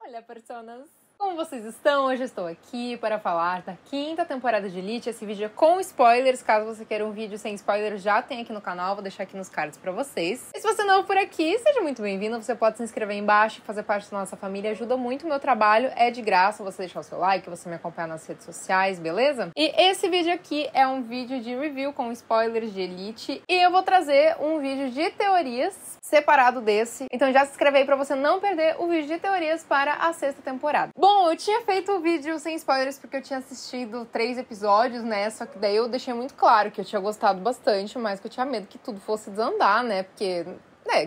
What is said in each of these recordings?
Olá, personas! Como vocês estão? Hoje eu estou aqui para falar da 5ª temporada de Elite. Esse vídeo é com spoilers. Caso você queira um vídeo sem spoilers, já tem aqui no canal. Vou deixar aqui nos cards para vocês. E se você não é por aqui, seja muito bem-vindo. Você pode se inscrever aí embaixo e fazer parte da nossa família. Ajuda muito o meu trabalho. É de graça você deixar o seu like, você me acompanhar nas redes sociais, beleza? E esse vídeo aqui é um vídeo de review com spoilers de Elite. E eu vou trazer um vídeo de teorias separado desse. Então já se inscreve aí pra você não perder o vídeo de teorias para a 6ª temporada. Bom, eu tinha feito o vídeo sem spoilers porque eu tinha assistido 3 episódios, né? Só que daí eu deixei muito claro que eu tinha gostado bastante, mas que eu tinha medo que tudo fosse desandar, né? Porque,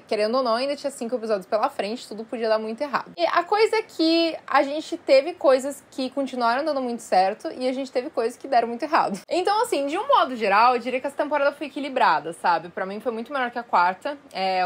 querendo ou não, ainda tinha 5 episódios pela frente, tudo podia dar muito errado. E a coisa é que a gente teve coisas que continuaram dando muito certo e a gente teve coisas que deram muito errado. Então, assim, de um modo geral, eu diria que essa temporada foi equilibrada, sabe? Pra mim foi muito melhor que a 4ª,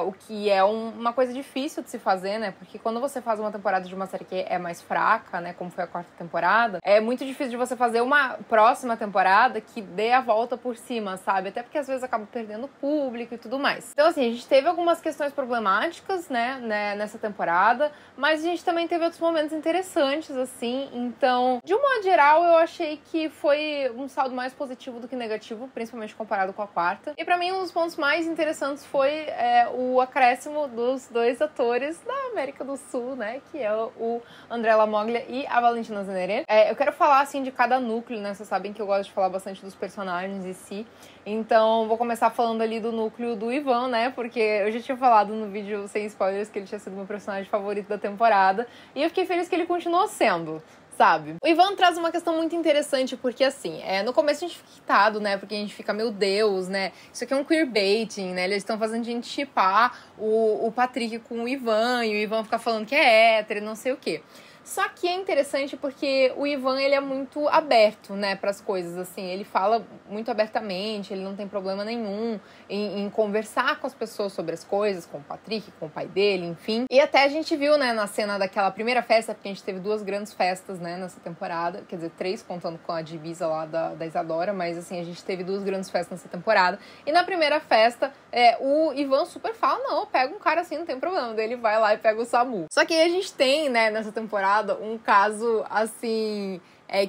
o que é uma coisa difícil de se fazer, né? Porque quando você faz uma temporada de uma série que é mais fraca, né? Como foi a 4ª temporada, é muito difícil de você fazer uma próxima temporada que dê a volta por cima, sabe? Até porque às vezes acaba perdendo público e tudo mais. Então, assim, a gente teve algumas questões problemáticas, né, nessa temporada, mas a gente também teve outros momentos interessantes, assim. Então, de um modo geral, eu achei que foi um saldo mais positivo do que negativo, principalmente comparado com a 4ª. E pra mim, um dos pontos mais interessantes foi o acréscimo dos 2 atores da América do Sul, né, que é o André Lamoglia e a Valentina Zenere. Eu quero falar, assim, de cada núcleo, né, vocês sabem que eu gosto de falar bastante dos personagens em si. Então, vou começar falando ali do núcleo do Ivan, né, porque eu já tinha falado no vídeo sem spoilers que ele tinha sido meu personagem favorito da temporada, e eu fiquei feliz que ele continuou sendo, sabe? O Ivan traz uma questão muito interessante, porque assim, no começo a gente fica irritado, né, porque a gente fica, meu Deus, né, isso aqui é um queerbaiting, né, eles estão fazendo a gente shippar o Patrick com o Ivan, e o Ivan fica falando que é hétero e não sei o quê. Só que é interessante porque o Ivan, ele é muito aberto, né, pras coisas, assim, ele fala muito abertamente, ele não tem problema nenhum em conversar com as pessoas sobre as coisas, com o Patrick, com o pai dele, enfim. E até a gente viu, né, na cena daquela primeira festa, porque a gente teve 2 grandes festas, né, nessa temporada, quer dizer, 3 contando com a de Ibiza lá da Isadora, mas assim, a gente teve 2 grandes festas nessa temporada. E na primeira festa, o Ivan super fala, não, pega um cara assim, não tem problema, daí ele vai lá e pega o Samu. Só que aí a gente tem, né, nessa temporada, um caso, assim,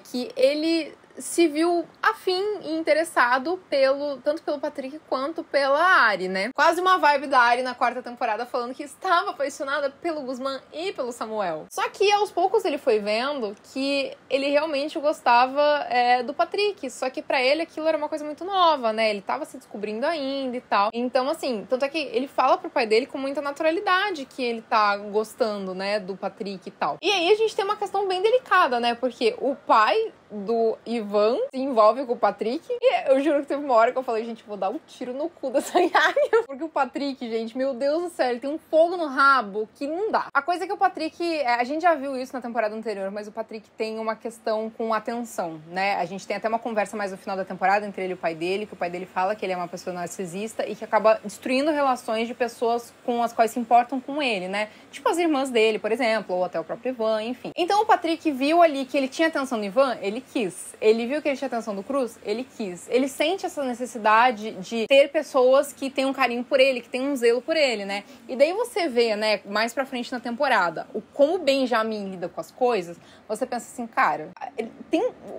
que ele se viu afim e interessado tanto pelo Patrick quanto pela Ari, né? Quase uma vibe da Ari na 4ª temporada falando que estava apaixonada pelo Guzmán e pelo Samuel. Só que aos poucos ele foi vendo que ele realmente gostava do Patrick, só que pra ele aquilo era uma coisa muito nova, né? Ele tava se descobrindo ainda e tal. Então, assim, tanto é que ele fala pro pai dele com muita naturalidade que ele tá gostando, né, do Patrick e tal. E aí a gente tem uma questão bem delicada, né? Porque o pai do Ivan se envolve com o Patrick. E eu juro que teve uma hora que eu falei, gente, vou dar um tiro no cu dessa Yaya. Porque o Patrick, gente, meu Deus do céu, ele tem um fogo no rabo que não dá. A coisa é que o Patrick, a gente já viu isso na temporada anterior, mas o Patrick tem uma questão com atenção, né? A gente tem até uma conversa mais no final da temporada entre ele e o pai dele, que o pai dele fala que ele é uma pessoa narcisista e que acaba destruindo relações de pessoas com as quais se importam com ele, né? Tipo as irmãs dele, por exemplo, ou até o próprio Ivan, enfim. Então o Patrick viu ali que ele tinha atenção no Ivan, ele quis. Ele viu que ele tinha atenção do Cruz, ele quis. Ele sente essa necessidade de ter pessoas que têm um carinho por ele, que têm um zelo por ele, né? E daí você vê, né, mais pra frente na temporada, como o Benjamin lida com as coisas, você pensa assim, cara,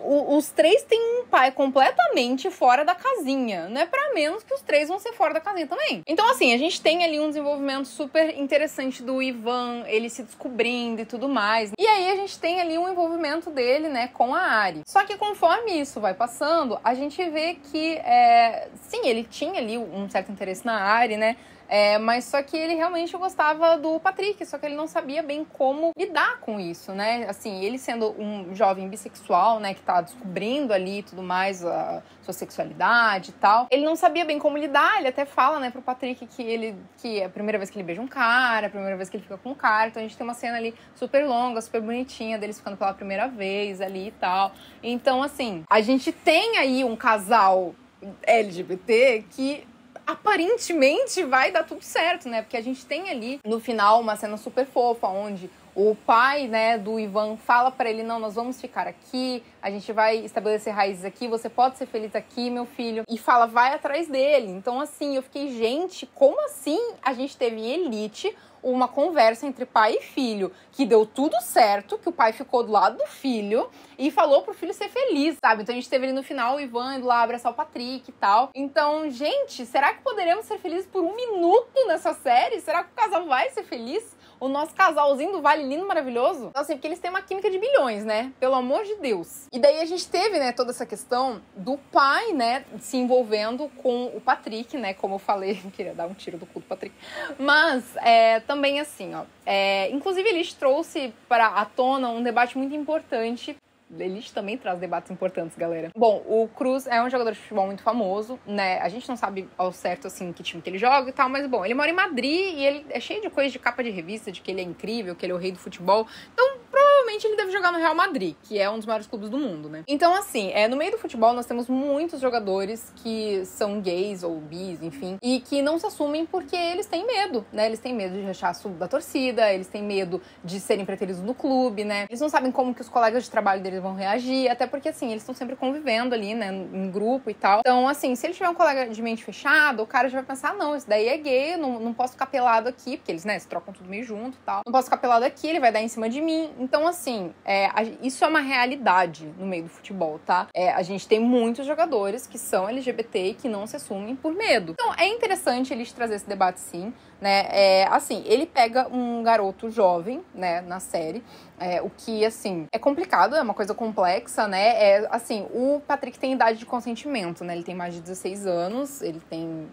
os 3 têm um pai completamente fora da casinha. Não é pra menos que os 3 vão ser fora da casinha também. Então, assim, a gente tem ali um desenvolvimento super interessante do Ivan, ele se descobrindo e tudo mais. E aí a gente tem ali um envolvimento dele, né, com a Ari. Só que conforme isso vai passando, a gente vê que, sim, ele tinha ali um certo interesse na Ari, né? Mas só que ele realmente gostava do Patrick, só que ele não sabia bem como lidar com isso, né? Assim, ele sendo um jovem bissexual, né, que tá descobrindo ali e tudo mais, a sua sexualidade e tal, ele não sabia bem como lidar, ele até fala, né, pro Patrick que é a primeira vez que ele beija um cara, a primeira vez que ele fica com um cara, então a gente tem uma cena ali super longa, super bonitinha, deles ficando pela primeira vez ali e tal. Então, assim, a gente tem aí um casal LGBT que aparentemente vai dar tudo certo, né? Porque a gente tem ali, no final, uma cena super fofa, onde o pai, né, do Ivan fala pra ele, não, nós vamos ficar aqui, a gente vai estabelecer raízes aqui, você pode ser feliz aqui, meu filho. E fala, vai atrás dele. Então, assim, eu fiquei, gente, como assim a gente teve em Elite uma conversa entre pai e filho, que deu tudo certo, que o pai ficou do lado do filho e falou pro filho ser feliz, sabe? Então a gente teve ali no final o Ivan indo lá abraçar o Patrick e tal. Então, gente, será que poderemos ser felizes por 1 minuto nessa série? Será que o casal vai ser feliz? O nosso casalzinho do Vale Lindo Maravilhoso? Então, assim, porque eles têm uma química de bilhões, né? Pelo amor de Deus. E daí a gente teve, né, toda essa questão do pai, né, se envolvendo com o Patrick, né? Como eu falei, queria dar um tiro do cu do Patrick. Mas, também assim, ó. Inclusive, eles trouxe para a tona um debate muito importante. Elite também traz debates importantes, galera. Bom, o Cruz é um jogador de futebol muito famoso, né? A gente não sabe ao certo, assim, que time que ele joga e tal, mas, bom, ele mora em Madrid e ele é cheio de coisa de capa de revista, de que ele é incrível, que ele é o rei do futebol. Então, provavelmente ele deve jogar no Real Madrid, que é um dos maiores clubes do mundo, né? Então, assim, no meio do futebol nós temos muitos jogadores que são gays ou bis, enfim, e que não se assumem porque eles têm medo, né? Eles têm medo de rechaço da torcida, eles têm medo de serem preteridos no clube, né? Eles não sabem como que os colegas de trabalho deles vão reagir, até porque, assim, eles estão sempre convivendo ali, né, em grupo e tal. Então, assim, se ele tiver um colega de mente fechada, o cara já vai pensar, não, esse daí é gay, não posso ficar pelado aqui, porque eles, né, se trocam tudo meio junto e tal. Não posso ficar pelado aqui, ele vai dar em cima de mim. Então, assim, isso é uma realidade no meio do futebol, tá? A gente tem muitos jogadores que são LGBT e que não se assumem por medo. Então, é interessante eles trazer esse debate, sim, né? Assim, ele pega um garoto jovem, né, na série, o que, assim, é complicado, é uma coisa complexa, né? Assim, o Patrick tem idade de consentimento, né? Ele tem mais de 16 anos,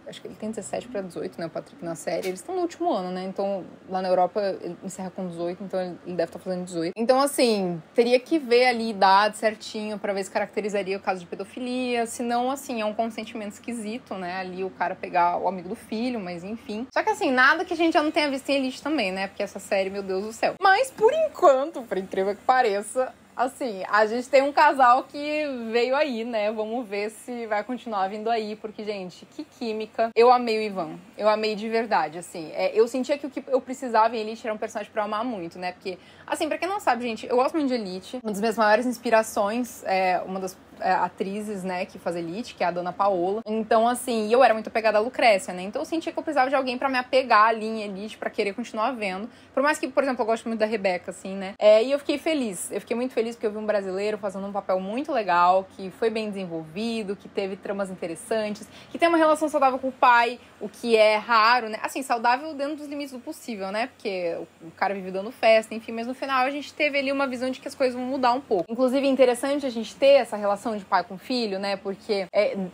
acho que ele tem 17 para 18, né? O Patrick na série. Eles estão no último ano, né? Então, lá na Europa, ele encerra com 18, então ele deve estar fazendo 18. Então, assim, teria que ver ali a idade certinho pra ver se caracterizaria o caso de pedofilia, senão, assim, é um consentimento esquisito, né? Ali o cara pegar o amigo do filho, mas enfim. Só que, assim, nada que a gente já não tenha visto em Elite também, né? Porque essa série, meu Deus do céu. Mas, por enquanto, por incrível que pareça, assim, a gente tem um casal que veio aí, né? Vamos ver se vai continuar vindo aí, porque, gente, que química. Eu amei o Ivan. Eu amei de verdade, assim. Eu sentia que o que eu precisava em Elite era um personagem pra eu amar muito, né? Porque, assim, pra quem não sabe, gente, eu gosto muito de Elite. Uma das minhas maiores inspirações uma das atrizes, né, que faz Elite, que é a Dana Paola. Então, assim, eu era muito apegada à Lucrécia, né? Então eu sentia que eu precisava de alguém pra me apegar ali em Elite, pra querer continuar vendo. Por mais que, por exemplo, eu gosto muito da Rebeca, assim, né? E eu fiquei feliz. Eu fiquei muito feliz porque eu vi um brasileiro fazendo um papel muito legal, que foi bem desenvolvido, que teve tramas interessantes, que tem uma relação saudável com o pai, o que é raro, né? Assim, saudável dentro dos limites do possível, né? Porque o cara vive dando festa, enfim, mas no final a gente teve ali uma visão de que as coisas vão mudar um pouco. Inclusive, é interessante a gente ter essa relação de pai com filho, né? Porque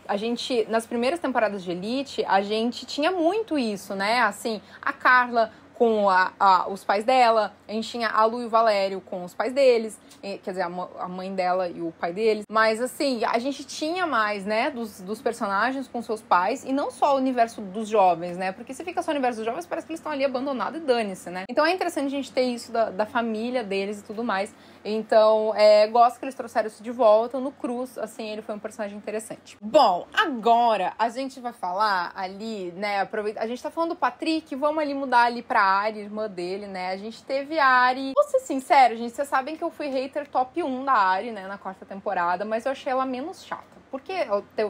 a gente, nas primeiras temporadas de Elite, a gente tinha muito isso, né? Assim, a Carla com os pais dela, a gente tinha a Lu e o Valério com os pais deles, quer dizer, a mãe dela e o pai deles, mas assim, a gente tinha mais, né, dos personagens com seus pais, e não só o universo dos jovens, né, porque se fica só o universo dos jovens, parece que eles estão ali abandonados e dane-se, né, então é interessante a gente ter isso da família deles e tudo mais, então gosto que eles trouxeram isso de volta. No Cruz, assim, ele foi um personagem interessante. Bom, agora a gente vai falar ali, né, a gente tá falando do Patrick, vamos ali mudar ali pra Ari, irmã dele, né, a gente teve a Ari, vou ser sincera, gente, vocês sabem que eu fui hater top 1 da Ari, né, na 4ª temporada, mas eu achei ela menos chata. Porque,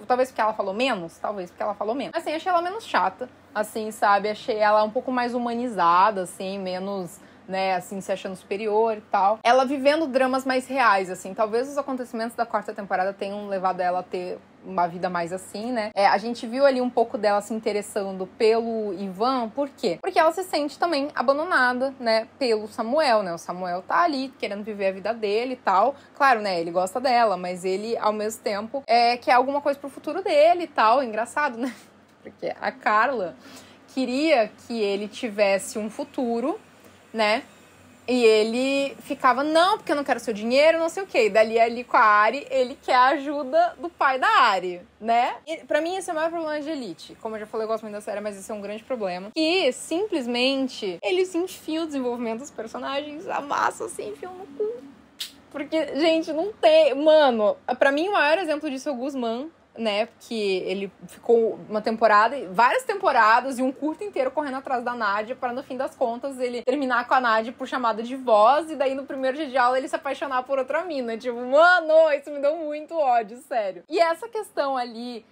talvez porque ela falou menos, talvez porque ela falou menos. Assim, achei ela menos chata, assim, sabe, achei ela um pouco mais humanizada, assim, menos, né, assim, se achando superior e tal. Ela vivendo dramas mais reais, assim. Talvez os acontecimentos da 4ª temporada tenham levado ela a ter uma vida mais assim, né? A gente viu ali um pouco dela se interessando pelo Ivan, por quê? Porque ela se sente também abandonada, né, pelo Samuel, né? O Samuel tá ali querendo viver a vida dele e tal. Claro, né, ele gosta dela, mas ele, ao mesmo tempo, quer alguma coisa pro futuro dele e tal. Engraçado, né? Porque a Carla queria que ele tivesse um futuro, né? E ele ficava, não, porque eu não quero seu dinheiro, não sei o quê. E dali ali com a Ari, ele quer a ajuda do pai da Ari, né? E pra mim esse é o maior problema de Elite. Como eu já falei, eu gosto muito da série, mas esse é um grande problema. E simplesmente eles enfiam o desenvolvimento dos personagens, amassa assim, enfiam no cu. Porque, gente, não tem... Mano, pra mim o maior exemplo disso é o Guzmán, né, porque ele ficou uma temporada, várias temporadas e um curto inteiro correndo atrás da Nádia para no fim das contas ele terminar com a Nádia por chamada de voz e daí no primeiro dia de aula ele se apaixonar por outra mina, tipo, mano, isso me deu muito ódio, sério. E essa questão ali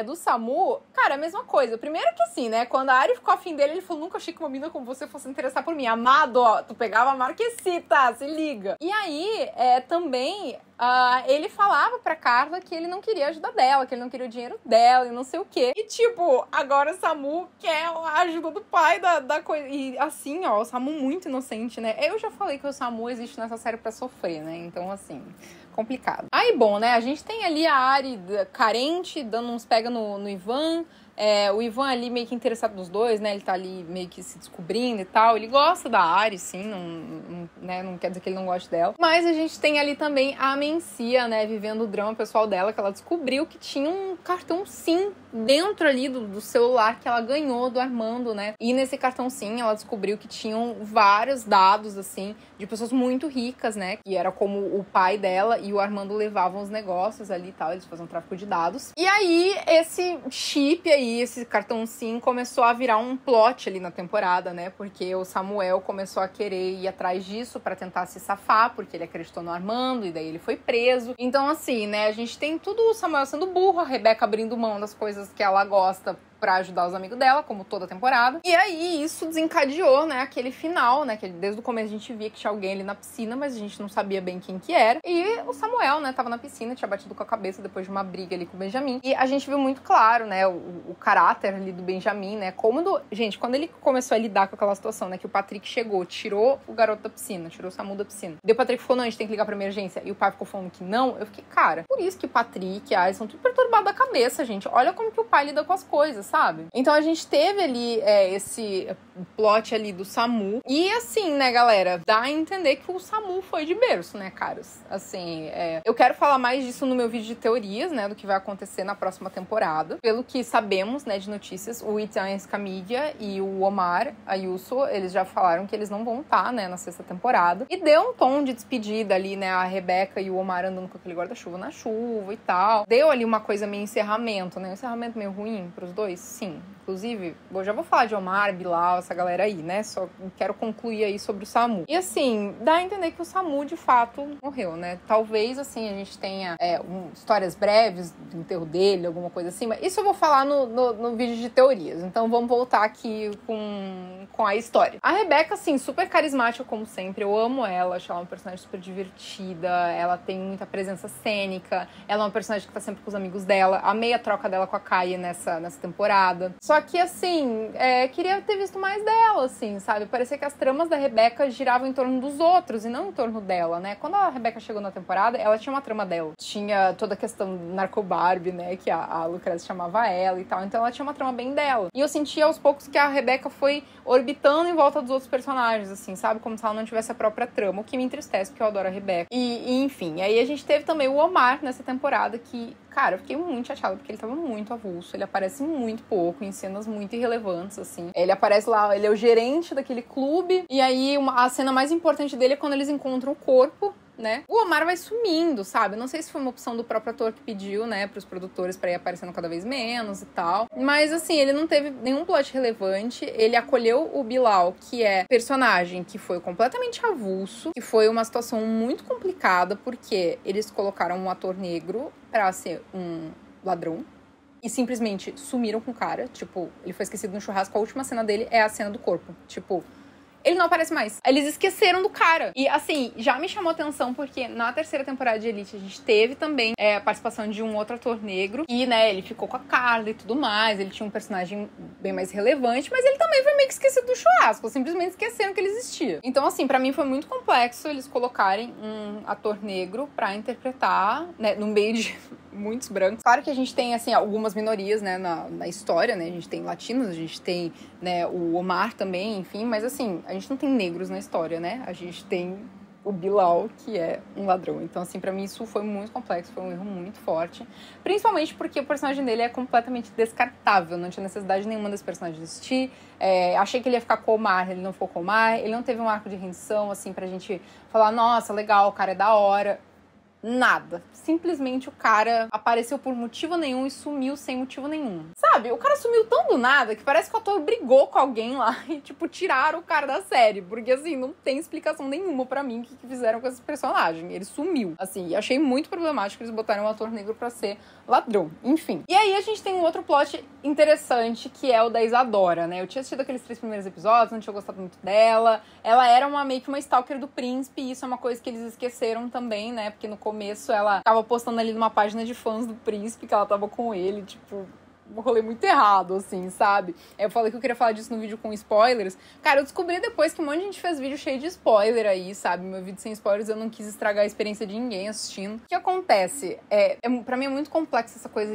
do Samu, cara, a mesma coisa. Primeiro que assim, né, quando a Ari ficou afim dele, ele falou, nunca achei que uma mina como você fosse interessar por mim. Amado, ó, tu pegava a Marquesita, se liga. E aí, também... ele falava pra Carla que ele não queria ajudar dela, que ele não queria o dinheiro dela e não sei o quê. E, tipo, agora o Samu quer a ajuda do pai da coisa. E, assim, ó, o Samu muito inocente, né? Eu já falei que o Samu existe nessa série pra sofrer, né? Então, assim, complicado. Aí, bom, né? A gente tem ali a Ari carente, dando uns pega no Ivan. O Ivan ali meio que interessado nos dois, né? Ele tá ali meio que se descobrindo e tal. Ele gosta da Ari, sim, não quer dizer que ele não goste dela. Mas a gente tem ali também a Mencia, né? Vivendo o drama pessoal dela, que ela descobriu que tinha um cartão SIM dentro ali do celular que ela ganhou do Armando, né? E nesse cartão SIM ela descobriu que tinham vários dados, assim, de pessoas muito ricas, né? Que era como o pai dela e o Armando levavam os negócios ali e tal. Eles faziam tráfico de dados. E aí, esse chip aí, esse cartão SIM começou a virar um plot ali na temporada, né? Porque o Samuel começou a querer ir atrás disso pra tentar se safar, porque ele acreditou no Armando e daí ele foi preso. Então, assim, né? A gente tem tudo o Samuel sendo burro, a Rebeca abrindo mão das coisas que ela gosta pra ajudar os amigos dela, como toda a temporada. E aí, isso desencadeou, né, aquele final, né, que desde o começo a gente via que tinha alguém ali na piscina, mas a gente não sabia bem quem que era. E o Samuel, né, tava na piscina, tinha batido com a cabeça depois de uma briga ali com o Benjamin. E a gente viu muito claro, né, o caráter ali do Benjamin, né, Gente, quando ele começou a lidar com aquela situação, né, que o Patrick chegou, tirou o garoto da piscina, tirou o Samu da piscina. E o Patrick falou, não, a gente tem que ligar pra emergência. E o pai ficou falando que não. Eu fiquei, cara, por isso que o Patrick e a Ais são tudo perturbados da cabeça, gente. Olha como que o pai lida com as coisas, sabe? Então a gente teve ali esse plot ali do Samu. E assim, né, galera, dá a entender que o Samu foi de berço, né, caros? Assim, eu quero falar mais disso no meu vídeo de teorias, né, do que vai acontecer na próxima temporada. Pelo que sabemos, né, de notícias, o Ethan Escamilla e o Omar Ayuso, eles já falaram que eles não vão estar, né, na sexta temporada. E deu um tom de despedida ali, né, a Rebeca e o Omar andando com aquele guarda-chuva na chuva e tal. Deu ali uma coisa meio encerramento, né, um encerramento meio ruim pros dois, sim. Inclusive, eu já vou falar de Omar, Bilal, essa galera aí, né? Só quero concluir aí sobre o Samu. E assim, dá a entender que o Samu, de fato, morreu, né? Talvez, assim, a gente tenha histórias breves do enterro dele, alguma coisa assim. Mas isso eu vou falar no vídeo de teorias. Então vamos voltar aqui com a história. A Rebeca, assim, super carismática, como sempre. Eu amo ela, acho ela uma personagem super divertida. Ela tem muita presença cênica. Ela é uma personagem que tá sempre com os amigos dela. Amei a troca dela com a Kaia nessa temporada. Só que, assim, queria ter visto mais dela, assim, sabe? Parecia que as tramas da Rebeca giravam em torno dos outros e não em torno dela, né? Quando a Rebeca chegou na temporada, ela tinha uma trama dela. Tinha toda a questão narco-Barbie, né? Que a Lucrezia chamava ela e tal. Então ela tinha uma trama bem dela. E eu sentia aos poucos que a Rebeca foi orbitando em volta dos outros personagens, assim, sabe? Como se ela não tivesse a própria trama, o que me entristece, porque eu adoro a Rebeca. E enfim, aí a gente teve também o Omar nessa temporada que, cara, eu fiquei muito chateada porque ele tava muito avulso. Ele aparece muito pouco, em cenas muito irrelevantes, assim. Ele aparece lá, ele é o gerente daquele clube, e aí a cena mais importante dele é quando eles encontram o corpo, né? O Omar vai sumindo, sabe? Não sei se foi uma opção do próprio ator que pediu, né, pros produtores pra ir aparecendo cada vez menos e tal. Mas, assim, ele não teve nenhum plot relevante. Ele acolheu o Bilal, que é personagem que foi completamente avulso, que foi uma situação muito complicada, porque eles colocaram um ator negro pra ser um ladrão. E simplesmente sumiram com o cara. Tipo, ele foi esquecido no churrasco. A última cena dele é a cena do corpo. Tipo, ele não aparece mais. Eles esqueceram do cara. E, assim, já me chamou atenção porque na terceira temporada de Elite a gente teve também a participação de um outro ator negro. E, né, ele ficou com a Carla e tudo mais. Ele tinha um personagem bem mais relevante, mas ele também foi meio que esquecido do churrasco. Simplesmente esqueceram que ele existia. Então, assim, pra mim foi muito complexo eles colocarem um ator negro pra interpretar, né, no meio de muitos brancos. Claro que a gente tem, assim, algumas minorias, né, na história, né? A gente tem latinos, a gente tem, né, o Omar também, enfim. Mas, assim, a gente não tem negros na história, né? A gente tem o Bilal, que é um ladrão. Então, assim, pra mim isso foi muito complexo, foi um erro muito forte. Principalmente porque o personagem dele é completamente descartável, não tinha necessidade nenhuma desse personagem existir. Achei que ele ia ficar com o Omar, ele não ficou com o Omar. Ele não teve um arco de redenção, assim, pra gente falar, nossa, legal, o cara é da hora. Nada. Simplesmente o cara apareceu por motivo nenhum e sumiu sem motivo nenhum. Sabe? O cara sumiu tão do nada que parece que o ator brigou com alguém lá e, tipo, tiraram o cara da série. Porque, assim, não tem explicação nenhuma pra mim o que fizeram com esse personagem. Ele sumiu. Assim, e achei muito problemático eles botarem um ator negro pra ser ladrão. Enfim. E aí a gente tem um outro plot interessante, que é o da Isadora, né? Eu tinha assistido aqueles 3 primeiros episódios, não tinha gostado muito dela. Ela era meio que uma stalker do príncipe, e isso é uma coisa que eles esqueceram também, né? Porque no começo ela ficava postando ali numa página de fãs do príncipe que ela tava com ele, tipo, um rolê muito errado, assim, sabe? Eu falei que eu queria falar disso no vídeo com spoilers. Cara, eu descobri depois que um monte de gente fez vídeo cheio de spoiler aí, sabe? Meu vídeo sem spoilers, eu não quis estragar a experiência de ninguém assistindo. O que acontece? Pra mim é muito complexa essa coisa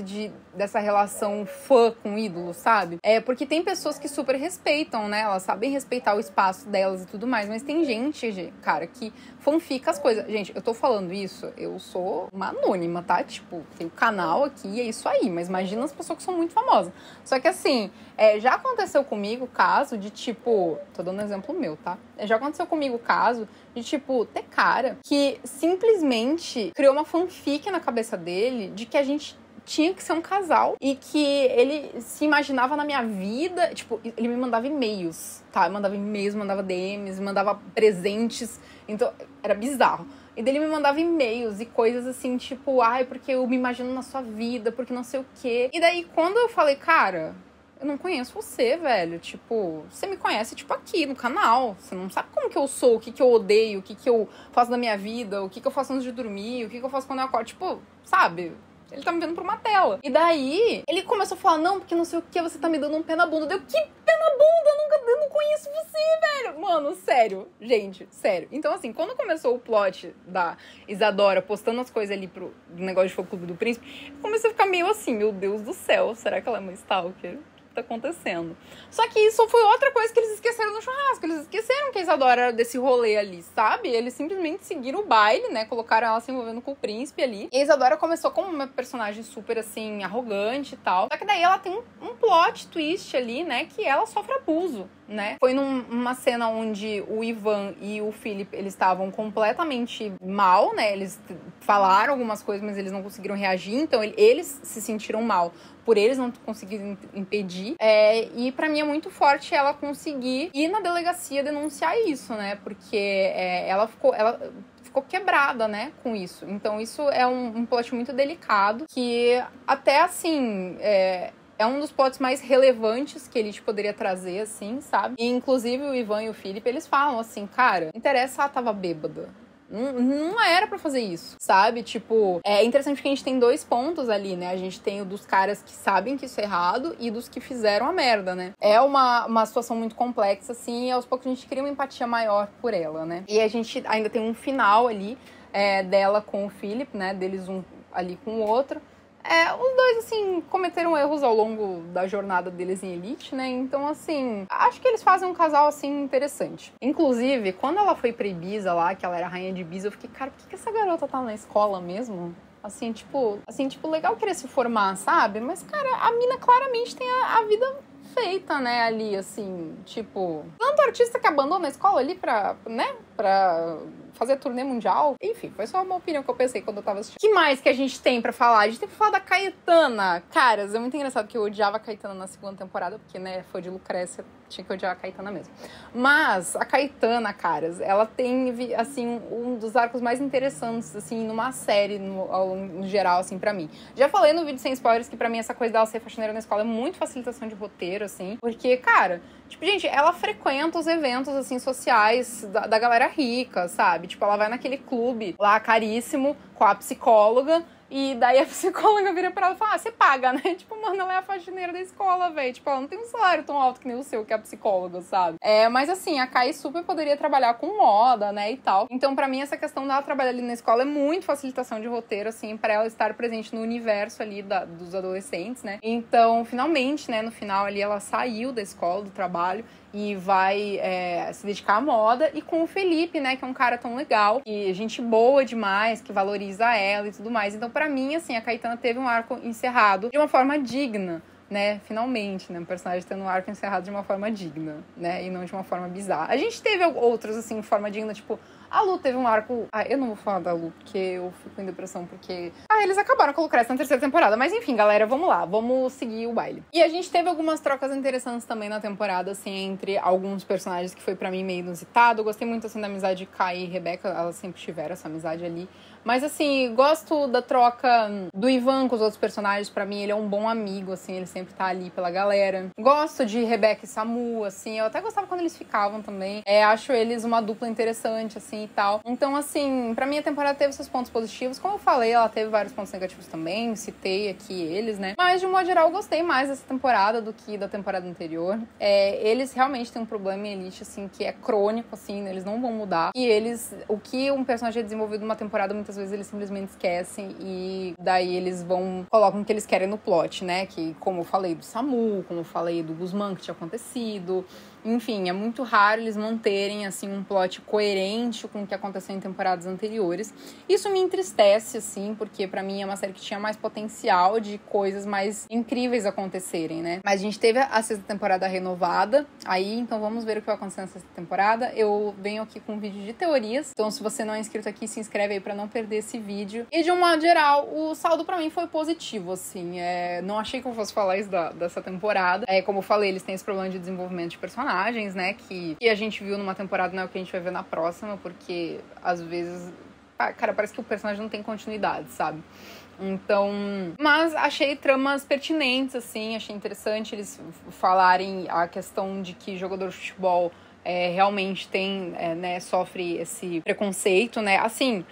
dessa relação fã com ídolo, sabe? Porque tem pessoas que super respeitam, né? Elas sabem respeitar o espaço delas e tudo mais, mas tem gente, cara, que fanfica as coisas. Gente, eu tô falando isso, eu sou uma anônima, tá? Tipo, tem o canal aqui, é isso aí, mas imagina as pessoas que são muito famosas. Só que assim, já aconteceu comigo o caso de tipo, tô dando um exemplo meu, tá? Já aconteceu comigo o caso de tipo, ter cara que simplesmente criou uma fanfic na cabeça dele de que a gente tinha que ser um casal e que ele se imaginava na minha vida, tipo, ele me mandava e-mails, tá? Mandava e-mails, mandava DMs, mandava presentes, então era bizarro. E dele me mandava e-mails e coisas assim, tipo, ai, porque eu me imagino na sua vida, porque não sei o quê. E daí, quando eu falei, cara, eu não conheço você, velho, tipo, você me conhece, tipo, aqui no canal, você não sabe como que eu sou, o que que eu odeio, o que que eu faço da minha vida, o que que eu faço antes de dormir, o que que eu faço quando eu acordo, tipo, sabe? Ele tá me vendo por uma tela. E daí, ele começou a falar, não, porque não sei o que, você tá me dando um pé na bunda. Deu, que pé na bunda? Eu não conheço você, velho. Mano, sério. Gente, sério. Então, assim, quando começou o plot da Isadora postando as coisas ali pro negócio de fã-clube do príncipe, eu comecei a ficar meio assim, meu Deus do céu, será que ela é uma stalker? Tá acontecendo. Só que isso foi outra coisa que eles esqueceram no churrasco. Eles esqueceram que a Isadora era desse rolê ali, sabe? Eles simplesmente seguiram o baile, né? Colocaram ela se envolvendo com o príncipe ali. E a Isadora começou como uma personagem super, assim, arrogante e tal. Só que daí ela tem um plot twist ali, né? Que ela sofre abuso, né? Foi numa cena onde o Ivan e o Philip, eles estavam completamente mal, né? Eles falaram algumas coisas, mas eles não conseguiram reagir. Então, eles se sentiram mal por eles não conseguirem impedir. E pra mim é muito forte ela conseguir ir na delegacia denunciar isso, né? Porque ela ficou quebrada, né, com isso. Então isso é um plot muito delicado, que até assim... É um dos plots mais relevantes que ele poderia trazer, assim, sabe? E, inclusive, o Ivan e o Philip, eles falam assim, cara, não interessa ela tava bêbada. Não era pra fazer isso, sabe? Tipo, é interessante que a gente tem 2 pontos ali, né? A gente tem o dos caras que sabem que isso é errado e dos que fizeram a merda, né? É uma situação muito complexa, assim, e aos poucos a gente cria uma empatia maior por ela, né? E a gente ainda tem um final ali dela com o Philip, né? Deles um ali com o outro. Os dois, assim, cometeram erros ao longo da jornada deles em Elite, né? Então, assim, acho que eles fazem um casal, assim, interessante. Inclusive, quando ela foi pra Ibiza lá, que ela era rainha de Ibiza, eu fiquei, cara, por que essa garota tá na escola mesmo? Assim, tipo, legal querer se formar, sabe? Mas, cara, a mina claramente tem a vida feita, né, ali, assim, tipo... Tanto artista que abandona a escola ali pra fazer turnê mundial. Enfim, foi só uma opinião que eu pensei quando eu tava assistindo. O que mais que a gente tem pra falar? A gente tem que falar da Caetana. Caras, é muito engraçado que eu odiava a Caetana na 2ª temporada, porque, né, foi de Lucrécia, tinha que odiar a Caetana mesmo. Mas a Caetana, caras, ela tem, assim, um dos arcos mais interessantes, assim, numa série, no geral, assim, pra mim. Já falei no vídeo sem spoilers que pra mim essa coisa dela ser faxineira na escola é muito facilitação de roteiro, assim, porque, cara, tipo, gente, ela frequenta os eventos, assim, sociais da galera rica, sabe? Tipo, ela vai naquele clube lá caríssimo com a psicóloga. E daí a psicóloga vira pra ela e fala, você paga, né? Tipo, mano, ela é a faxineira da escola, velho. Tipo, ela não tem um salário tão alto que nem o seu, que é a psicóloga, sabe? Mas assim, a Kai super poderia trabalhar com moda, né, e tal. Então, pra mim, essa questão dela trabalhar ali na escola é muito facilitação de roteiro, assim, pra ela estar presente no universo ali dos adolescentes, né? Então, finalmente, né, no final ali, ela saiu da escola, do trabalho, e vai se dedicar à moda, e com o Felipe, né, que é um cara tão legal, e gente boa demais, que valoriza ela e tudo mais. Então, pra mim, assim, a Caetana teve um arco encerrado de uma forma digna, né, finalmente, né, o personagem tendo um arco encerrado de uma forma digna, né, e não de uma forma bizarra. A gente teve outros, assim, de forma digna, tipo, A Lu teve um arco... eu não vou falar da Lu, porque eu fico em depressão, porque... eles acabaram com a Lucrécia na terceira temporada. Mas enfim, galera, vamos lá. Vamos seguir o baile. E a gente teve algumas trocas interessantes também na temporada, assim, entre alguns personagens que foi pra mim meio inusitado. Eu gostei muito, assim, da amizade de Kai e Rebeca. Elas sempre tiveram essa amizade ali. Mas, assim, gosto da troca do Ivan com os outros personagens. Pra mim, ele é um bom amigo, assim. Ele sempre tá ali pela galera. Gosto de Rebeca e Samu, assim. Eu até gostava quando eles ficavam também. Acho eles uma dupla interessante, assim, e tal. Então, assim, pra mim a temporada teve seus pontos positivos. Como eu falei, ela teve vários pontos negativos também. Citei aqui eles, né? Mas, de um modo geral, eu gostei mais dessa temporada do que da temporada anterior. Eles realmente têm um problema em Elite, assim, que é crônico, assim. Eles não vão mudar. E eles... O que um personagem é desenvolvido numa temporada, muitas vezes eles simplesmente esquecem e daí eles colocam o que eles querem no plot, né? Que, como eu falei do Samu, como eu falei do Guzmán que tinha acontecido, enfim, é muito raro eles manterem, assim, um plot coerente com o que aconteceu em temporadas anteriores. Isso me entristece, assim, porque pra mim é uma série que tinha mais potencial de coisas mais incríveis acontecerem, né? Mas a gente teve a sexta temporada renovada, aí, então vamos ver o que vai acontecer na sexta temporada. Eu venho aqui com um vídeo de teorias, então se você não é inscrito aqui, se inscreve aí pra não perder esse vídeo. E de um modo geral, o saldo pra mim foi positivo, assim, não achei que eu fosse falar isso dessa temporada. Como eu falei, eles têm esse problema de desenvolvimento de personagens, né, que a gente viu numa temporada não é o que a gente vai ver na próxima, porque às vezes, cara, parece que o personagem não tem continuidade, sabe? Então, mas achei tramas pertinentes, assim, achei interessante eles falarem a questão de que jogador de futebol realmente tem, né, sofre esse preconceito, né, assim...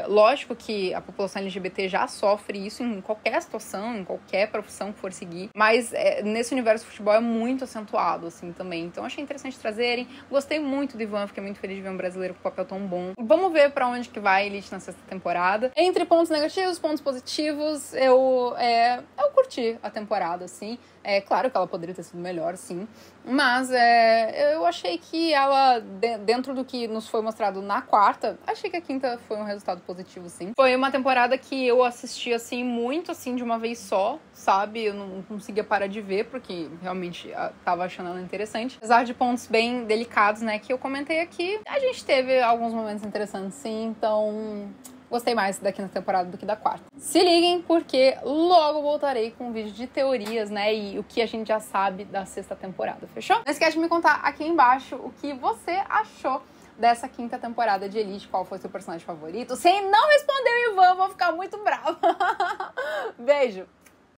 lógico que a população LGBT já sofre isso em qualquer situação, em qualquer profissão que for seguir, mas nesse universo do futebol é muito acentuado, assim, também. Então achei interessante trazerem. Gostei muito do Ivan, fiquei muito feliz de ver um brasileiro com papel tão bom. Vamos ver pra onde que vai a Elite na sexta temporada. Entre pontos negativos, pontos positivos, eu curti a temporada, assim. Claro que ela poderia ter sido melhor, sim. Mas eu achei que ela, dentro do que nos foi mostrado na quarta, achei que a quinta foi um resultado positivo, sim. Foi uma temporada que eu assisti, assim, muito, assim, de uma vez só, sabe? Eu não conseguia parar de ver, porque realmente tava achando ela interessante. Apesar de pontos bem delicados, né, que eu comentei aqui, a gente teve alguns momentos interessantes, sim. Então... gostei mais da quinta temporada do que da quarta. Se liguem, porque logo voltarei com um vídeo de teorias, né? E o que a gente já sabe da sexta temporada, fechou? Não esquece de me contar aqui embaixo o que você achou dessa quinta temporada de Elite, qual foi o seu personagem favorito. Se não responder o Ivan, eu vou ficar muito brava. Beijo!